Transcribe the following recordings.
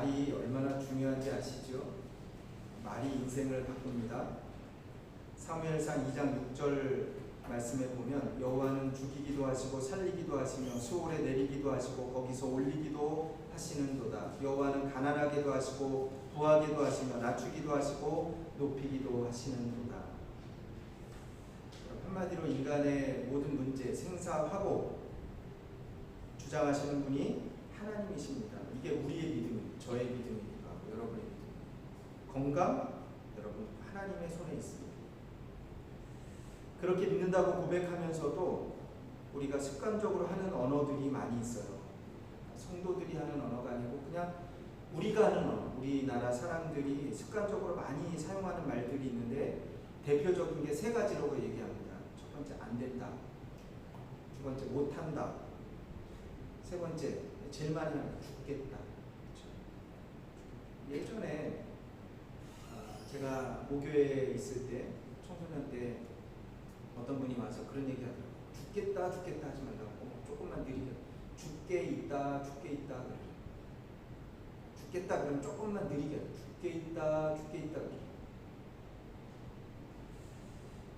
말이 얼마나 중요한지 아시죠? 말이 인생을 바꿉니다. 사무엘상 2장 6절 말씀에 보면 여호와는 죽이기도 하시고 살리기도 하시며 수월에 내리기도 하시고 거기서 올리기도 하시는도다. 여호와는 가난하게도 하시고 부하게도 하시며 낮추기도 하시고 높이기도 하시는도다. 한마디로 인간의 모든 문제, 생사, 화복 주장하시는 분이 하나님이십니다. 이게 우리의 믿음입니다. 저의 믿음이기도 하고 여러분의 믿음. 건강, 여러분 하나님의 손에 있습니다. 그렇게 믿는다고 고백하면서도 우리가 습관적으로 하는 언어들이 많이 있어요. 성도들이 하는 언어가 아니고 그냥 우리가 하는 언어, 우리나라 사람들이 습관적으로 많이 사용하는 말들이 있는데 대표적인 게 세 가지라고 얘기합니다. 첫 번째, 안 된다. 두 번째, 못한다. 세 번째, 제일 많이 하는 죽겠다. 그렇죠? 예전에 제가 모교회에 있을 때 청소년 때 어떤 분이 와서 그런 얘기 하더라고요. 죽겠다 죽겠다 하지 말라고 조금만 느리게 죽게 있다 그래요. 죽겠다 그러면 조금만 느리게 죽게 있다 그래요.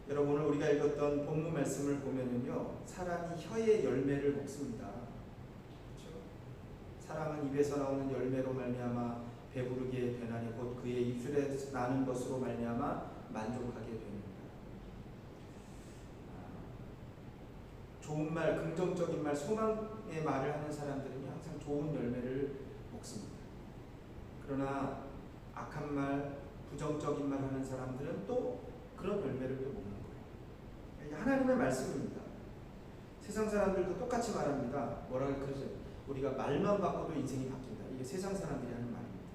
여러분 오늘 우리가 읽었던 본문 말씀을 보면은요, 사람이 혀의 열매를 먹습니다. 그렇죠? 사람은 입에서 나오는 열매로 말미암아 배부르게 되나니 곧 그의 입술에 나는 것으로 말미암아 만족하게 됩니다. 좋은 말, 긍정적인 말, 소망의 말을 하는 사람들은 항상 좋은 열매를 먹습니다. 그러나 악한 말, 부정적인 말 하는 사람들은 또 그런 열매를 또 먹는 거예요. 이게 하나님의 말씀입니다. 세상 사람들도 똑같이 말합니다. 뭐라고 그러죠? 우리가 말만 바꿔도 인생이 바뀐다. 이게 세상 사람들이 하는 말입니다.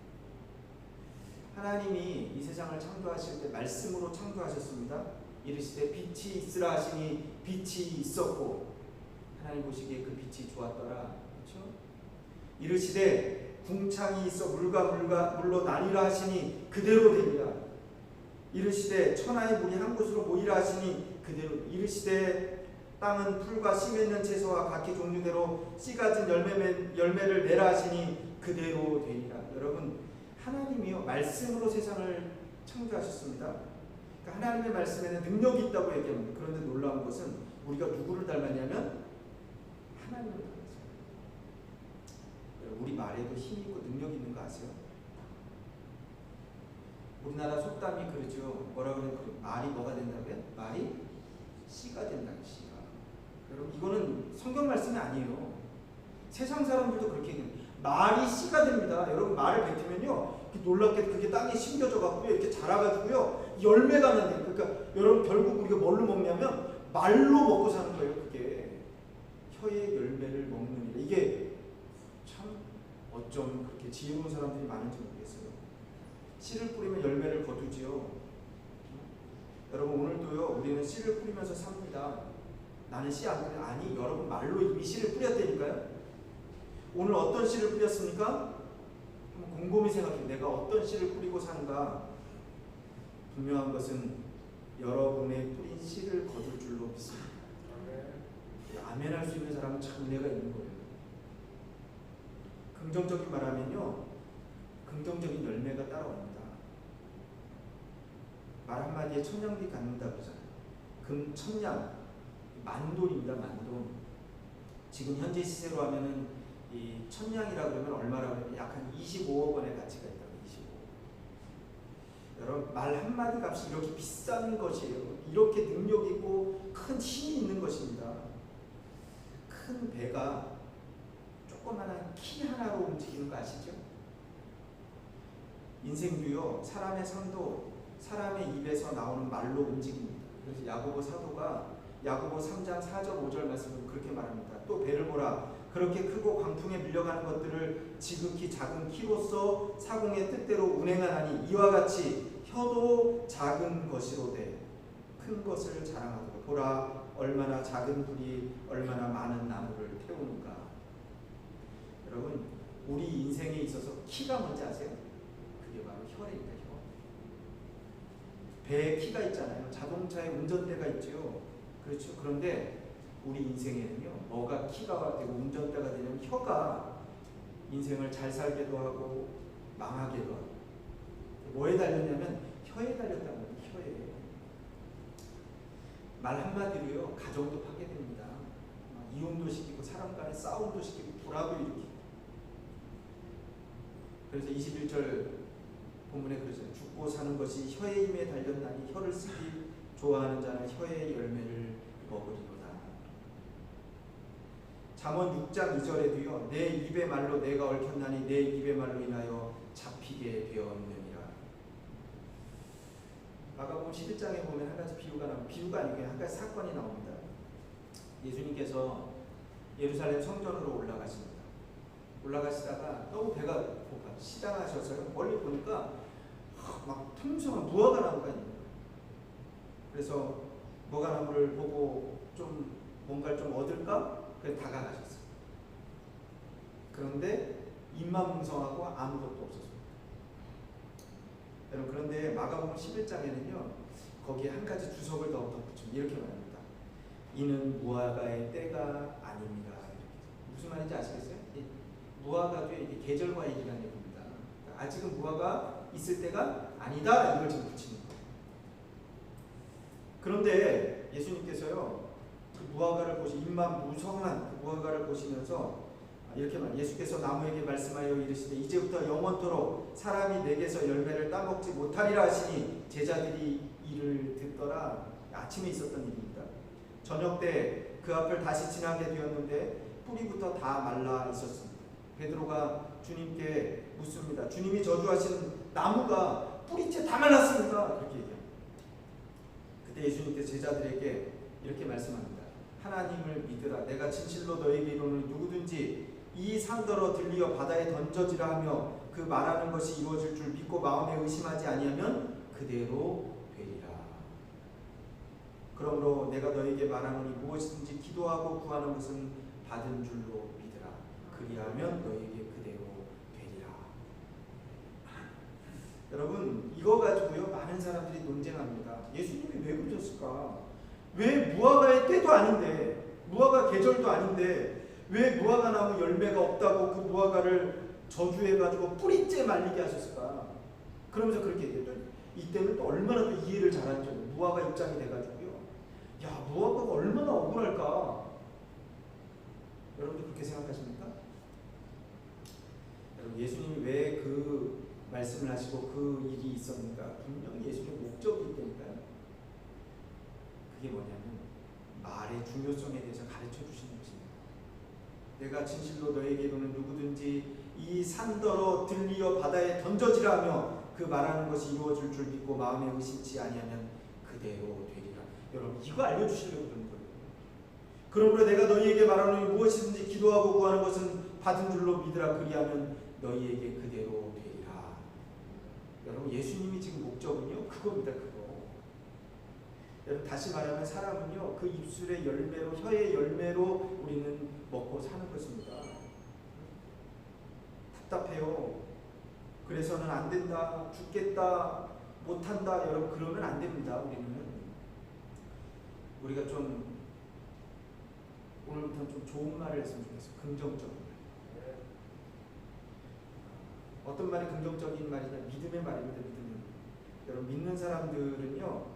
하나님이 이 세상을 창조하실 때 말씀으로 창조하셨습니다. 이르시되 빛이 있으라 하시니 빛이 있었고 하나님 보시기에 그 빛이 좋았더라. 그렇죠? 이르시되 궁창이 있어 물로 나뉘라 하시니 그대로 됩니다. 이르시되 천하의 물이 한 곳으로 모이라 하시니 그대로. 이르시되 땅은 풀과 씨 맺는 채소와 각기 종류대로 씨 가진 열매를 내라 하시니 그대로 되리라. 여러분 하나님이요 말씀으로 세상을 창조하셨습니다. 그러니까 하나님의 말씀에는 능력이 있다고 얘기합니다. 그런데 놀라운 것은 우리가 누구를 닮았냐면 하나님을 닮았어요. 우리 말에도 힘이 있고 능력이 있는 거 아세요? 우리나라 속담이 그러죠. 뭐라 그래요? 말이 뭐가 된다고요? 말이 씨가 된다고. 씨가. 여러분 이거는 성경 말씀이 아니에요. 세상 사람들도 그렇게 얘기해요. 말이 씨가 됩니다. 여러분 말을 뱉으면요 놀랍게 그게 땅에 심겨져 갖고 이렇게 자라가지고요 열매가 난대요. 그러니까 여러분 결국 우리가 뭘로 먹냐면 말로 먹고 사는 거예요. 그게 혀의 열매를 먹는 일. 이게 참 어쩜 그렇게 지혜로운 사람들이 많은지 모르겠어요. 씨를 뿌리면 열매를 거두지요. 여러분 오늘도요 우리는 씨를 뿌리면서 삽니다. 나는 씨 안 뿌려. 아니 여러분 말로 이미 씨를 뿌렸다니까요. 오늘 어떤 씨를 뿌렸습니까? 한번 곰곰이 생각해. 내가 어떤 씨를 뿌리고 사는가? 분명한 것은 여러분의 뿌린 씨를 거둘 줄로 믿습니다. 아멘 할 수 있는 사람은 참 은혜가 있는 거예요. 긍정적인 말하면요 긍정적인 열매가 따라옵니다. 말 한마디에 천냥비 갖는다 그러잖아요. 천냥 만돈입니다. 만돈. 지금 현재 시세로 하면은 이 천냥이라 그러면 얼마라고 하면 약 한 25억 원의 가치가 있다고. 25억. 여러분 말 한마디 값이 이렇게 비싼 것이에요. 이렇게 능력 있고 큰 힘이 있는 것입니다. 큰 배가 조그마한 키 하나로 움직이는 거 아시죠? 인생도요 사람의 삶도 사람의 입에서 나오는 말로 움직입니다. 그래서 야고보 사도가 야고보 3장 4절 5절 말씀으로 그렇게 말합니다. 또 배를 보라. 그렇게 크고 광풍에 밀려가는 것들을 지극히 작은 키로서 사공의 뜻대로 운행하나니 이와 같이 혀도 작은 것이로되 큰 것을 자랑하도록. 보라 얼마나 작은 불이 얼마나 많은 나무를 태우는가. 여러분 우리 인생에 있어서 키가 뭔지 아세요? 그게 바로 혀입니다. 혀. 배에 키가 있잖아요. 자동차에 운전대가 있죠. 그렇죠. 그런데 우리 인생에는요 뭐가 키가 되고 운전대가 되냐면 혀가 인생을 잘 살게도 하고 망하게도 하고. 뭐에 달렸냐면 혀에 달렸다는 거예요. 혀에. 말 한마디로요 가정도 파괴됩니다. 이혼도 시키고 사람 간에 싸움도 시키고 불화도 일으키고. 그래서 21절 본문에 그러잖아요. 죽고 사는 것이 혀의 힘에 달렸나니 혀를 쓰기 좋아하는 자는 혀의 열매를 먹으리로다. 잠언 6장 2절에도요. 내 입의 말로 내가 얽혔나니 내 입의 말로 인하여 잡히게 되었느니라. 마가복음 11장에 보면 한 가지 비유가 아니고 한 가지 사건이 나옵니다. 예수님께서 예루살렘 성전으로 올라가십니다. 올라가시다가 너무 배가 고파 시장하셔서요. 멀리 보니까 막 풍성한 무화과 나무가 있는 거예요. 그래서 무화과 나무를 보고 좀 뭔가를 좀 얻을까? 그래서 다가가셨어요. 그런데 입만 뭉성하고 아무것도 없었습니다. 여러분 그런데 마가복음 11장에는요. 거기에 한 가지 주석을 더 덧붙이면 이렇게 말합니다. 이는 무화과의 때가 아닙니다. 무슨 말인지 아시겠어요? 무화과도 이게 계절과 얘기라는 얘기입니다. 아직은 무화과 있을 때가 아니다 이걸 지금 붙이는 거예요. 그런데 예수님께서요 그 무화과를 입만 무성한 그 무화과를 보시면서 이렇게 예수께서 나무에게 말씀하여 이르시되 이제부터 영원토록 사람이 내게서 열매를 따먹지 못하리라 하시니 제자들이 이를 듣더라. 아침에 있었던 일입니다. 저녁 때 그 앞을 다시 지나게 되었는데 뿌리부터 다 말라 있었습니다. 베드로가 주님께 묻습니다. 주님이 저주하신 나무가 뿌리째 다 말랐습니다. 그렇게 얘기합니다. 그때 예수님께서 제자들에게 이렇게 말씀합니다. 하나님을 믿으라. 내가 진실로 너에게 이르노니 누구든지 이 산더러 들리어 바다에 던져지라 하며 그 말하는 것이 이루어질 줄 믿고 마음에 의심하지 아니하면 그대로 되리라. 그러므로 내가 너에게 말하노니 무엇이든지 기도하고 구하는 것은 받은 줄로 믿으라. 그리하면 너에게 그대로 되리라. 여러분 이거 가지고요 많은 사람들이 논쟁합니다. 예수님이 왜 그러셨을까? 왜 무화과의 때도 아닌데 무화과 계절도 아닌데 왜 무화과 나무 열매가 없다고 그 무화과를 저주해가지고 뿌리째 말리게 하셨을까? 그러면서 그렇게 얘기해요. 이때는 또 얼마나 또 이해를 잘하죠. 무화과 입장이 돼가지고요. 야 무화과가 얼마나 억울할까? 여러분도 그렇게 생각하십니까? 여러분 예수님이 왜 그 말씀을 하시고 그 일이 있었는가? 분명히 예수님의 목적이 있다니까요. 그게 뭐냐면 말의 중요성에 대해서 가르쳐 주시는 것입니다. 내가 진실로 너에게 이르노니 누구든지 이 산더러 들리어 바다에 던져지라 하며 그 말하는 것이 이루어질 줄 믿고 마음에 의심치 아니하면 그대로 되리라. 여러분 이거 알려주시려고 그러는 거예요. 그러므로 내가 너희에게 말하노니 무엇이든지 기도하고 구하는 것은 받은 줄로 믿으라. 그리하면 너희에게 그대로 되리라. 여러분 예수님이 지금 목적은요 그겁니다. 그거. 여러분 다시 말하면 사람은요 그 입술의 열매로 혀의 열매로 우리는 먹고 사는 것입니다. 답답해요. 그래서는 안 된다, 죽겠다, 못한다, 여러분 그러면 안 됩니다. 우리가 좀 오늘부터는 좀 좋은 말을 했으면 좋겠어요. 긍정적인 말. 어떤 말이 긍정적인 말이냐? 믿음의 말입니다. 믿음은. 여러분 믿는 사람들은요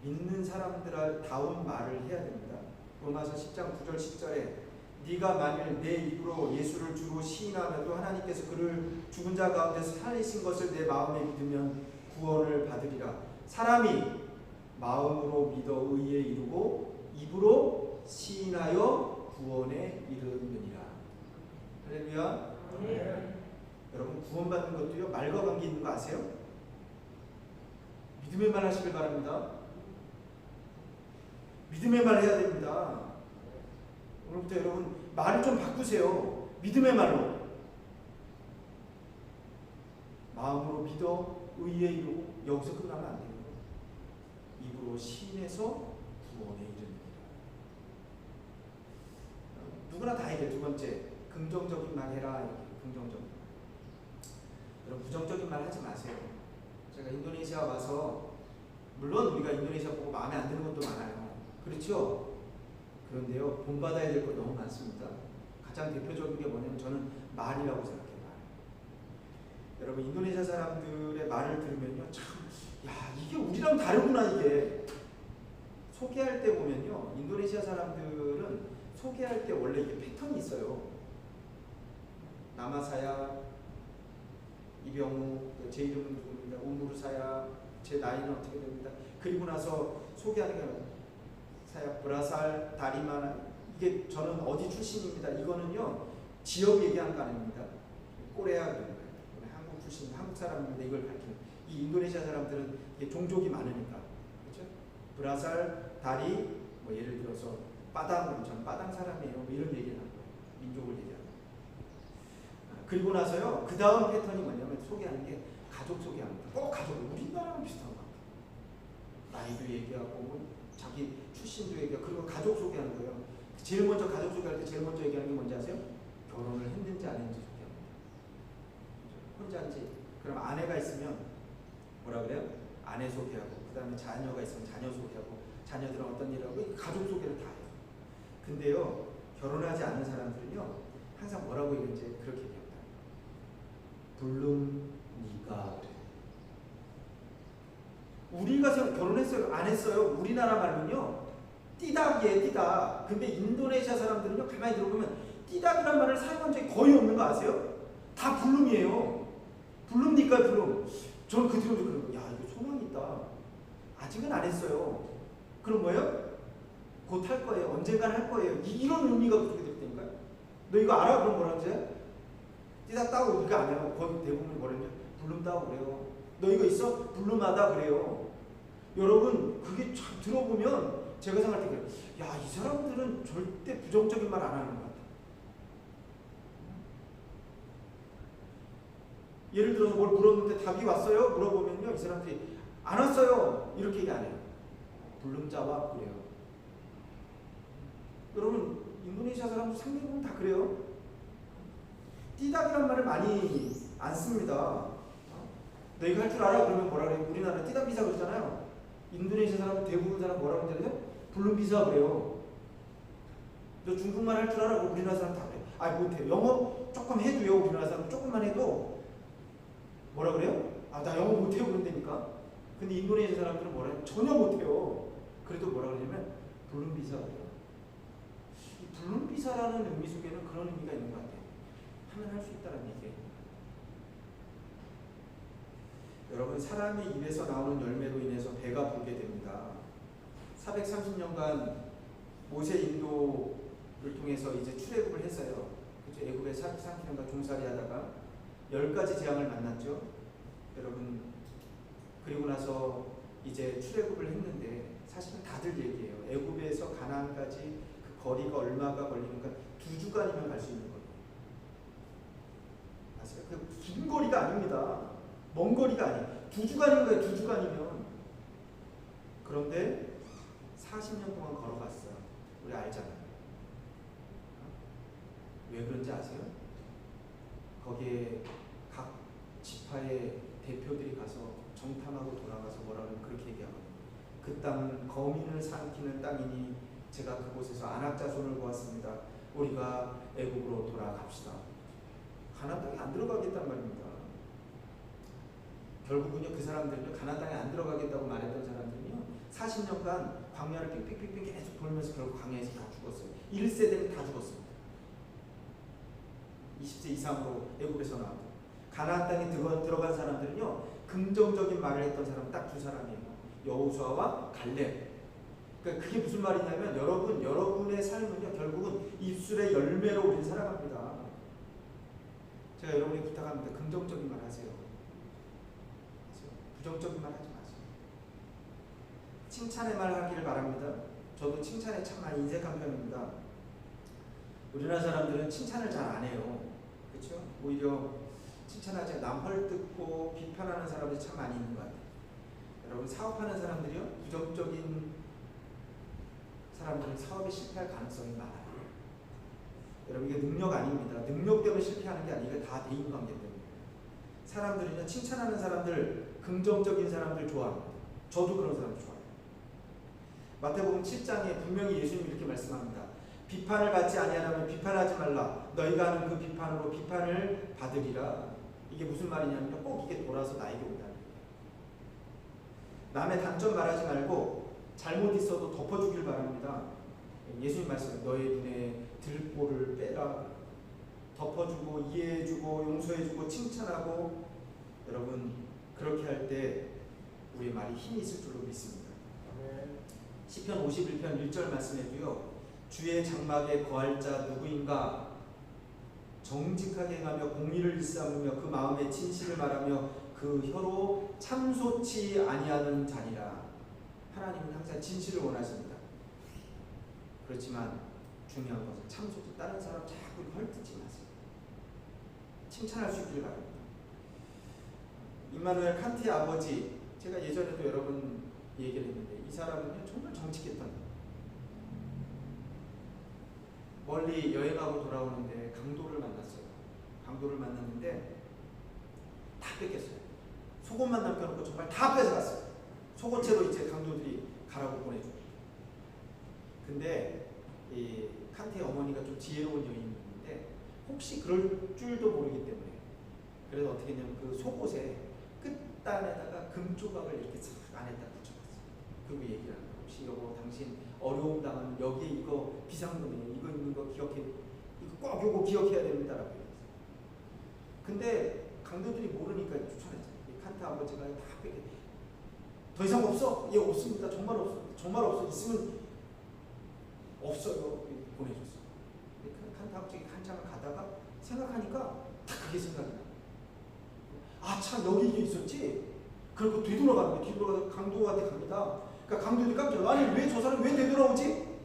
믿는 사람들다운 말을 해야 됩니다. 로마서 10장 9절 10절에 네가 만일 내 입으로 예수를 주로 시인하며도 하나님께서 그를 죽은 자 가운데서 살리신 것을 내 마음에 믿으면 구원을 받으리라. 사람이 마음으로 믿어 의에 이르고 입으로 시인하여 구원에 이르느니라. 할렐루야. 네. 여러분 구원받는 것도요 말과 관계 있는 거 아세요? 믿음의 말 하시길 바랍니다. 믿음의 말 해야 됩니다. 오늘부터 여러분 말을 좀 바꾸세요. 믿음의 말로. 마음으로 믿어 의에 이르고 여기서 끝나면 안 돼요. 입으로 시인해서 구원에 이르느니라. 누구나 다 해야 돼. 두 번째 긍정적인 말 해라. 이렇게 긍정적인 말. 여러분 부정적인 말 하지 마세요. 제가 인도네시아 와서 물론 우리가 인도네시아 보고 마음에 안 드는 것도 많아요. 그렇죠? 그런데요 본받아야 될 것 너무 많습니다. 가장 대표적인 게 뭐냐면 저는 말이라고 생각해요. 여러분 인도네시아 사람들의 말을 들으면요, 참, 야 이게 우리랑 다르구나 이게. 소개할 때 보면요, 인도네시아 사람들은 소개할 때 원래 이게 패턴이 있어요. 나마사야, 이병우, 제 이름은 누구입니다. 우무르사야, 제 나이는 어떻게 됩니다. 그리고 나서 소개하는 게 사야 브라살, 다리만, 이게 저는 어디 출신입니다. 이거는요 지역 얘기하는 거 아닙니다. 꼬레아 한국 출신, 한국 사람인데 이걸 밝히는. 이 인도네시아 사람들은 이게 종족이 많으니까, 그렇죠? 브라살, 다리, 뭐 예를 들어서 빠당, 저는 빠당 사람이에요. 뭐 이런 얘기를 하는 거예요. 민족을 얘기하는 거예요. 그리고 나서요, 그 다음 패턴이 뭐냐면 소개하는 게 가족 소개합니다. 가족, 우리나라랑 비슷한 것 같아요. 나이도 얘기하고, 뭐 자기 출신도 얘기하고, 그리고 가족 소개하는 거예요. 제일 먼저 가족 소개할 때 제일 먼저 얘기하는 게 뭔지 아세요? 결혼을 했는지 안 했는지 소개합니다. 혼자인지, 그럼 아내가 있으면 뭐라 그래요? 아내 소개하고, 그 다음에 자녀가 있으면 자녀 소개하고, 자녀들은 어떤 일을 하고, 가족 소개를 다 해요. 근데요, 결혼하지 않은 사람들은요, 항상 뭐라고 얘기하는지 그렇게 얘기합니다. 불룸 니가 그래. 우리가 결혼했어요? 안 했어요? 우리나라 말은요, 띠닥이에요, 띠닥. 근데 인도네시아 사람들은요, 가만히 들어보면 띠닥이란 말을 사용한 적이 거의 없는 거 아세요? 다 불룸이에요. 불룸니까 불룸. 저는 그 뒤로 그런 거, 야 이거 소망이 있다. 아직은 안 했어요. 그럼 뭐예요? 곧 할 거예요. 언젠간 할 거예요. 이런 의미가 그렇게 됐다니까요. 너 이거 알아? 그럼 뭐라 그러지? 띠닥 따고 이거 안 해요. 거기 대부분 뭐라냐? 불룸 따고 그래요. 너 이거 있어? 불룸하다 그래요. 여러분 그게 참 들어보면 제가 생각할 때 그래요. 야, 이 사람들은 절대 부정적인 말 안 하는 것 같아. 예를 들어서 뭘 물었는데 답이 왔어요? 물어보면요, 이 사람들이 안 왔어요. 이렇게 얘기 안 해요. 불름자와 그래요. 여러분 인도네시아 사람들 상당히 보면 다 그래요. 띠닥이란 말을 많이 안 씁니다. 너 이거 할 줄 알아? 그러면 뭐라 그래요? 우리나라 띠닥 비사 그러잖아요. 인도네시아 사람 대부분 사람 뭐라고 하는지 불름 비사 그래요. 너 중국말 할 줄 알아? 그럼 우리나라 사람 다 그래. 아 못해. 영어 조금 해도요. 우리나라 사람 조금만 해도 뭐라 그래요? 아 나 영어 못해요 그런다니까. 근데 인도네시아 사람들은 뭐라 해요? 전혀 못해요. 그래도 뭐라 그러냐면 불름 비사 그래요. 이 불름 비사라는 의미 속에는 그런 의미가 있는 것 같아요. 하면 할 수 있다는 얘기예요. 여러분 사람의 입에서 나오는 열매로 인해서 배가 부르게 됩니다. 430년간 모세 인도를 통해서 이제 출애굽을 했어요. 그렇죠? 애굽에 430년간 종살이 하다가 10가지 재앙을 만났죠. 여러분 그리고 나서 이제 출애굽을 했는데 사실은 다들 얘기해요. 애굽에서 가나안까지 그 거리가 얼마가 걸리는가 2주간이면 갈 수 있는 거예요. 아세요? 그 긴 거리가 아닙니다. 먼 거리가 아니에요. 2주간인 거예요. 2주간이면. 그런데 40년 동안 걸어갔어요. 우리 알잖아요. 왜 그런지 아세요? 거기에 각 지파의 대표들이 가서 정탐하고 돌아가서 뭐라고 그렇게 얘기하거든요. 그 땅은 거민을 삼키는 땅이니 제가 그곳에서 안악자손을 보았습니다. 우리가 애국으로 돌아갑시다. 가나안 땅에 안 들어가겠단 말입니다. 결국은요 그 사람들은요 가나안 땅에 안 들어가겠다고 말했던 사람들은요 40년간 광야를 삑삑삑 계속 돌면서 결국 광야에서 다 죽었어요. 1세대는 다 죽었습니다. 20세 이상으로 애국에서 나왔고 가나안 땅에 들어간 사람들은요 긍정적인 말을 했던 사람은 딱 두 사람이에요. 여호수아와 갈렙. 그러니까 그게 무슨 말이냐면 여러분의 삶은요 결국은 입술의 열매로 우리는 살아갑니다. 제가 여러분에게 부탁합니다. 긍정적인 말 하세요. 부정적인 말 하지 마세요. 칭찬의 말 하기를 바랍니다. 저도 칭찬에 참 많이 인색한 편입니다. 우리나라 사람들은 칭찬을 잘 안 해요. 그렇죠? 오히려 칭찬하지 남 헐뜯고 비판하는 사람들이 참 많이 있는 것 같아요. 여러분 사업하는 사람들이요 부정적인 사람들은 사업에 실패할 가능성이 많아요. 여러분 이게 능력 아닙니다. 능력 때문에 실패하는 게 아니라 다 대인관계 때문에. 사람들은요 칭찬하는 사람들, 긍정적인 사람들 좋아합니다. 저도 그런 사람 좋아해요. 마태복음 7장에 분명히 예수님이 이렇게 말씀합니다. 비판을 받지 아니하면 비판하지 말라. 너희가 하는 그 비판으로 비판을 받으리라. 이게 무슨 말이냐면 꼭 이게 돌아서 나에게 온다는 거예요. 남의 단점 말하지 말고 잘못 있어도 덮어주길 바랍니다. 예수님 말씀, 너의 눈에 들보를 빼라. 덮어주고 이해해주고 용서해주고 칭찬하고, 여러분 그렇게 할 때 우리의 말이 힘이 있을 줄로 믿습니다. 시편 51편 1절 말씀에도요, 주의 장막에 거할 자 누구인가? 정직하게 행하며 공의를 일삼으며 그 마음에 진실을 말하며 그 혀로 참소치 아니하는 자니라. 하나님은 항상 진실을 원하십니다. 그렇지만 중요한 것은 참소치, 다른 사람 자꾸 헐뜯지 마세요. 칭찬할 수 있기를 바랍니다. 임마누엘 칸트의 아버지, 제가 예전에도 여러분 얘기를 했는데 이 사람은요 정말 정직했던, 멀리 여행하고 돌아오는데 강도를 만났어요. 강도를 만났는데 다 뺏겼어요. 속옷만 남겨놓고 정말 다 뺏어갔어요. 속옷채로 이제 강도들이 가라고 보내줘요. 근데 이 칸트의 어머니가 좀 지혜로운 여인인데 혹시 그럴 줄도 모르기 때문에 그래서 어떻게 했냐면 그 속옷에 끝단에다가 금조각을 이렇게 싹 안에다 붙여봤어요. 그리고 얘기를 하는 거예요. 혹시 여보 당신 어려움 당하면 여기에 이거 비상금이에요. 이거 있는 거 기억해. 이거 꼭 요거 기억해야 됩니다라고 얘기했어요. 근데 강도들이 모르니까 쫓아냈어요. 칸트 아버지가 다 뺏게. 더 이상 없어? 예, 없습니다. 정말 없어. 정말 없어. 있으면 없어요. 보내줬어요. 칸트 아버지가 한참을 가다가 생각하니까 다 그게 생각이 나요. 아, 참 여기 이게 있었지? 그리고 뒤돌아가는 거예요. 뒤돌아가서 강도한테 갑니다. 그러니까 강도들이 깜짝 놀라요. 아니 왜 저 사람 왜 되돌아오지?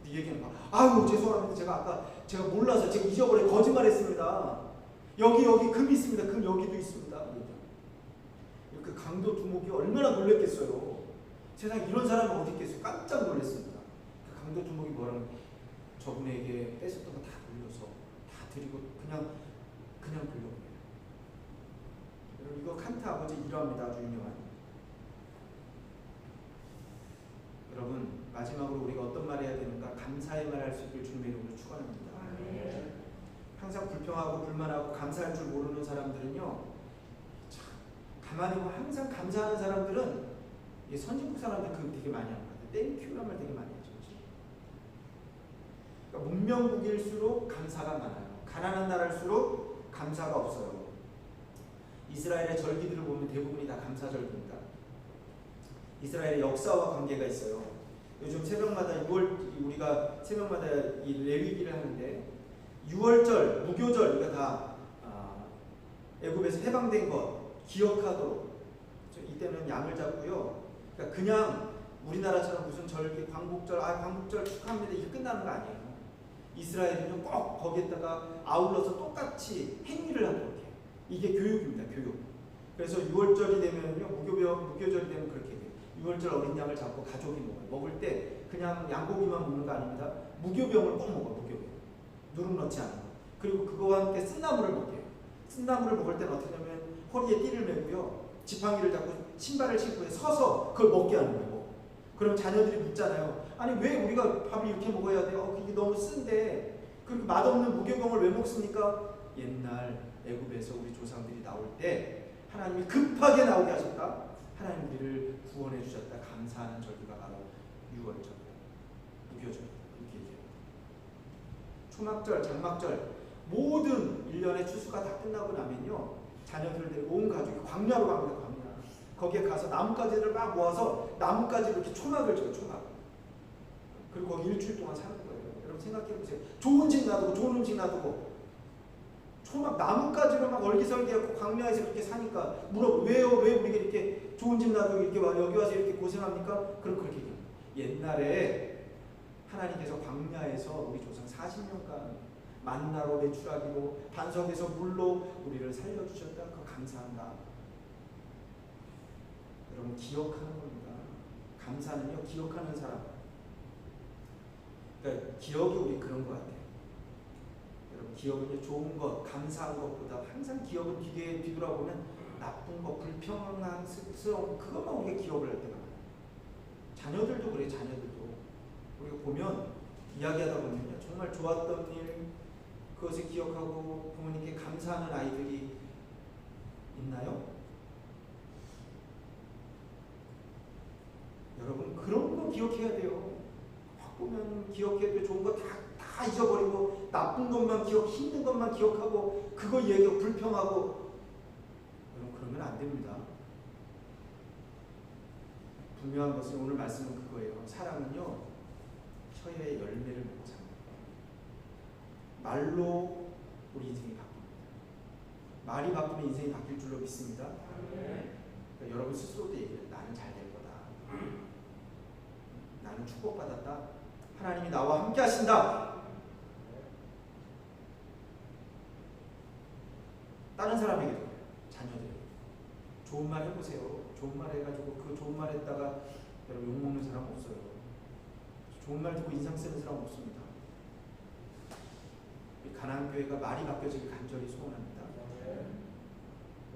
이 얘기는 막 아유 죄송합니다. 제가 아까 제가 몰라서 제가 잊어버려 거짓말했습니다. 여기 금 있습니다. 금 여기도 있습니다. 그 강도 두목이 얼마나 놀랬겠어요. 세상에 이런 사람이 어디 있겠어요. 깜짝 놀랐습니다. 그 강도 두목이 뭐라는, 저분에게 뺏었던 거 다 돌려서 다 드리고 그냥 돌려보내요. 여러분 이거 칸트 아버지 일화입니다. 아주 유명한. 여러분 마지막으로 우리가 어떤 말 해야 되는가? 감사의 말 할 수 있길 주님의 이름으로 축원합니다. 항상 불평하고 불만하고 감사할 줄 모르는 사람들은요, 참 가만히 보면 항상 감사하는 사람들은 선진국 사람들 그거 되게 많이 하는 것 같아요. 땡큐란 말 되게 많이 하죠. 그러니까 문명국일수록 감사가 많아요. 가난한 나라일수록 감사가 없어요. 이스라엘의 절기들을 보면 대부분이 다 감사절기입니다. 이스라엘의 역사와 관계가 있어요. 요즘 새벽마다 우리가 새벽마다 이 레위기를 하는데 6월절, 무교절 이거 다 애굽에서 해방된 것 기억하도록 이때는 양을 잡고요. 그러니까 그냥 우리나라처럼 무슨 절기 광복절 광복절 축하합니다 이게 끝나는 거 아니에요. 이스라엘은 꼭 거기에다가 아울러서 똑같이 행위를 하도록 해요. 이게 교육입니다. 교육. 그래서 6월절이 되면요, 무교절이 되면 그렇게 돼요. 6월절 어린 양을 잡고 가족이 먹어요. 먹을 때 그냥 양고기만 먹는 거 아닙니다. 무교병을 꼭 먹어요. 무교병. 누룩 넣지 않은 거. 그리고 그거와 함께 쓴나물을 먹게요. 쓴나물을 먹을 때는 어떻게 하냐면 허리에 띠를 메고요, 지팡이를 잡고 신발을 신고 서서 그걸 먹게 하는 거예요. 그럼 자녀들이 묻잖아요. 아니 왜 우리가 밥을 이렇게 먹어야 돼요? 그게 너무 쓴데 그리고 맛없는 무교병을 왜 먹습니까? 옛날 애굽에서 우리 조상들이 나올 때 하나님이 급하게 나오게 하셨다. 하나님 우리를 구원해 주셨다. 감사하는 절기가 바로 6월절, 무교절 이렇게 얘기해요. 초막절, 장막절 모든 1년의 추수가 다 끝나고 나면요, 자녀들을 데리고 온 가족이 광야로 갑니다. 광야. 거기에 가서 나뭇가지를 막 모아서 나뭇가지로 이렇게 초막을 줘요. 초막. 그리고 거기 일주일 동안 사는 거예요. 여러분 생각해보세요. 좋은 집 놔두고 좋은 음식 놔두고 초막 나뭇가지로 막 얼기설기하고 광야에서 그렇게 사니까 물어보 왜요? 왜 우리가 이렇게 좋은 집 놔두고 이렇게 여기 와서 이렇게 고생합니까? 그럼 그렇게 얘기해요. 옛날에 하나님께서 광야에서 우리 조상 40년간 만나로 메추라기로 반석에서 물로 우리를 살려주셨다. 그거 감사한다. 여러분 기억하는 겁니다. 감사는요 기억하는 사람. 그러니까 기억이 우리 그런 것 같아요. 여러분 기억은 좋은 것, 감사한 것보다 항상 기억은 뒤돌아보면 나쁜 것, 불평스러운 그것만 우리가 기억을 할 때가 많아요. 자녀들도 그래요. 자녀들도 우리가 보면 이야기하다 보면요, 정말 좋았던 일 그것을 기억하고 부모님께 감사하는 아이들이 있나요? 여러분 그런 거 기억해야 돼요. 바꾸면 기억해도 좋은 거 다 잊어버리고 나쁜 것만 힘든 것만 기억하고 그거 얘기하고 불평하고 여러분 그러면 안 됩니다. 분명한 것은 오늘 말씀은 그거예요. 사랑은요 혀의 열매를 맺고 삽니다. 말로 우리 인생이 바뀝니다. 말이 바뀌면 인생이 바뀔 줄로 믿습니다. 그러니까 여러분 스스로도 얘기해요. 나는 잘 될 거다. 나는 축복받았다. 하나님이 나와 함께 하신다. 다른 사람에게도 자녀들 좋은 말 해보세요. 좋은 말 해가지고 그 좋은 말 했다가 여러분 욕먹는 사람 없어요. 좋은 말 듣고 인상 쓰는 사람 없습니다. 가나안 교회가 말이 바뀌어지길 간절히 소원합니다.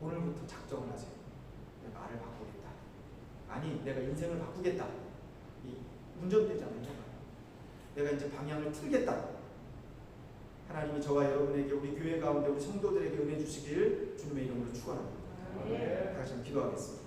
오늘부터 작정을 하세요. 내가 말을 바꾸겠다. 아니 내가 인생을 바꾸겠다. 이 운전대잖아요. 내가 이제 방향을 틀겠다. 하나님이 저와 여러분에게 우리 교회 가운데 우리 성도들에게 은혜 주시길 주님의 이름으로 축원합니다. 다시 한번 기도하겠습니다.